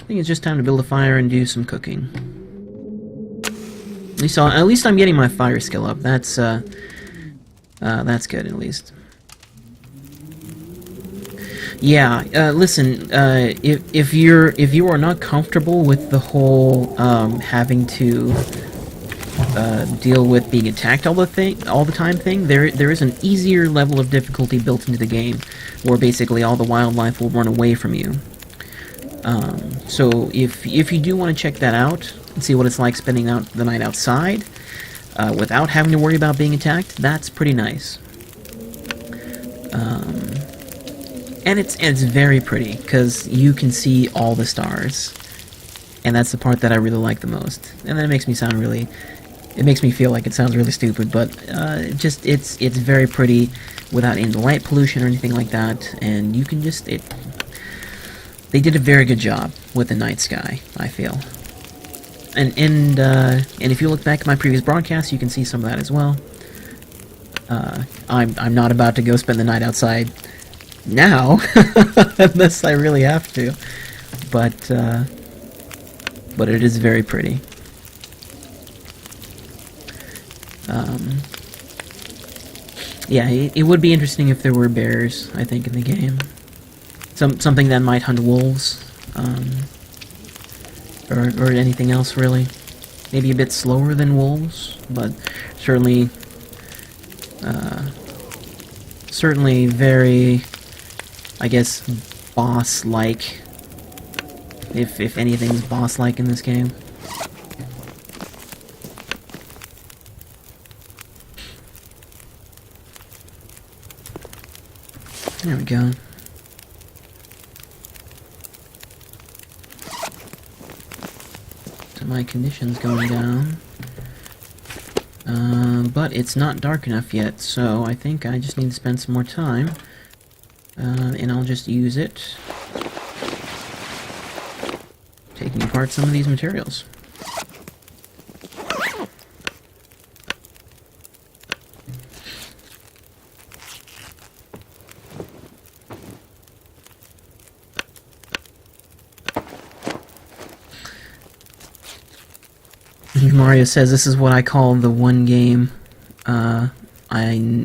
I think it's just time to build a fire and do some cooking. At least I'm getting my fire skill up. That's good at least. Yeah, listen, if you are not comfortable with the whole having to deal with being attacked all the time thing, there is an easier level of difficulty built into the game, where basically all the wildlife will run away from you. So if you do want to check that out and see what it's like spending out the night outside without having to worry about being attacked, that's pretty nice. And it's very pretty because you can see all the stars, and that's the part that I really like the most. And then it makes me sound really. It makes me feel like it sounds really stupid, but just it's very pretty without any light pollution or anything like that, and you can just They did a very good job with the night sky, I feel. And if you look back at my previous broadcasts, you can see some of that as well. I'm not about to go spend the night outside now, unless I really have to. But it is very pretty. Yeah, it would be interesting if there were bears, I think, in the game. Something that might hunt wolves, or anything else, really. Maybe a bit slower than wolves, but certainly very, I guess, boss-like, if anything's boss-like in this game. There we go. So my condition's going down. But it's not dark enough yet, so I think I just need to spend some more time. And I'll just use it taking apart some of these materials. Mario says this is what I call the one game I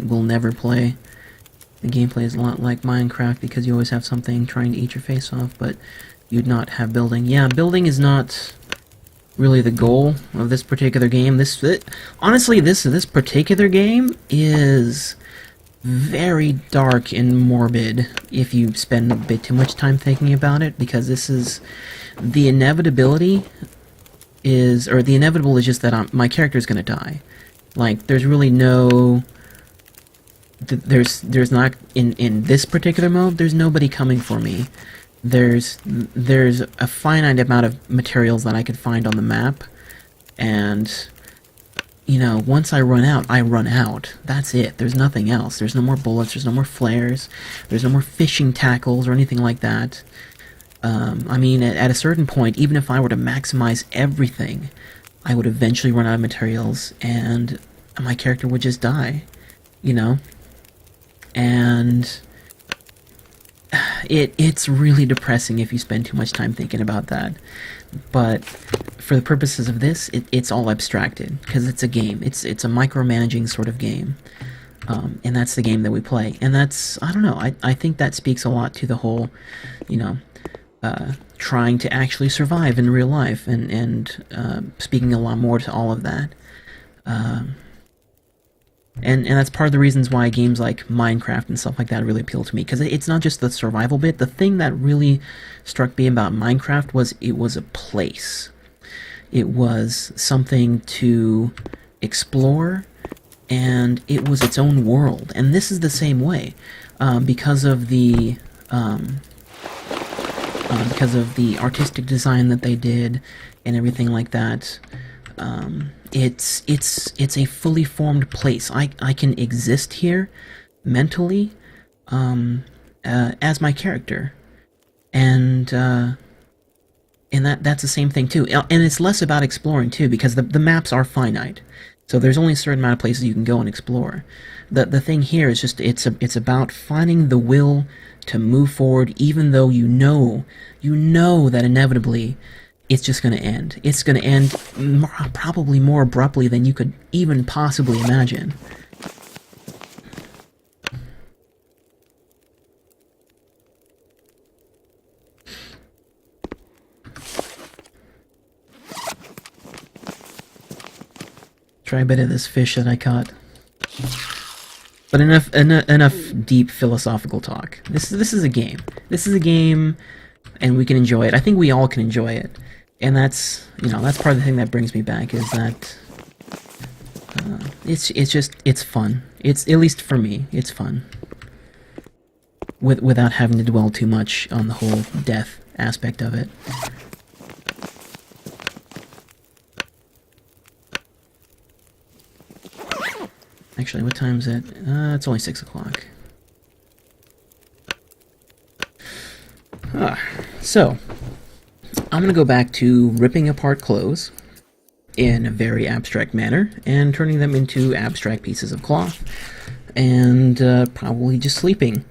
will never play. The gameplay is a lot like Minecraft because you always have something trying to eat your face off, but you'd not have building. Yeah, building is not really the goal of this particular game. Honestly, this particular game is very dark and morbid if you spend a bit too much time thinking about it, because this is the inevitable is just that my character is going to die. Like, there's really no... There's not... In this particular mode, there's nobody coming for me. There's a finite amount of materials that I could find on the map, and, you know, once I run out, I run out. That's it. There's nothing else. There's no more bullets, there's no more flares, there's no more fishing tackles or anything like that. I mean, at a certain point, even if I were to maximize everything, I would eventually run out of materials, and my character would just die, you know? And it's really depressing if you spend too much time thinking about that. But for the purposes of this, it's all abstracted, because it's a game. It's a micromanaging sort of game. And that's the game that we play. And that's, I don't know, I think that speaks a lot to the whole, you know, trying to actually survive in real life, and speaking a lot more to all of that. And that's part of the reasons why games like Minecraft and stuff like that really appeal to me, because it's not just the survival bit. The thing that really struck me about Minecraft was it was a place. It was something to explore, and it was its own world. And this is the same way, because of the artistic design that they did and everything like that. It's a fully formed place. I can exist here mentally as my character, and that's the same thing too. And it's less about exploring too, because the maps are finite. So there's only a certain amount of places you can go and explore. The thing here is just it's about finding the will to move forward, even though you know that inevitably it's just going to end. It's going to end probably more abruptly than you could even possibly imagine. Try a bit of this fish that I caught. But enough deep philosophical talk. This is a game. This is a game, and we can enjoy it. I think we all can enjoy it, and that's that's part of the thing that brings me back is that it's fun. It's, at least for me, it's fun. Without having to dwell too much on the whole death aspect of it. Actually, what time is it? It's only 6 o'clock. So, I'm gonna go back to ripping apart clothes in a very abstract manner and turning them into abstract pieces of cloth, and probably just sleeping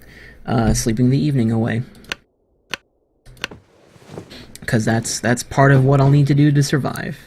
the evening away, because that's part of what I'll need to do to survive.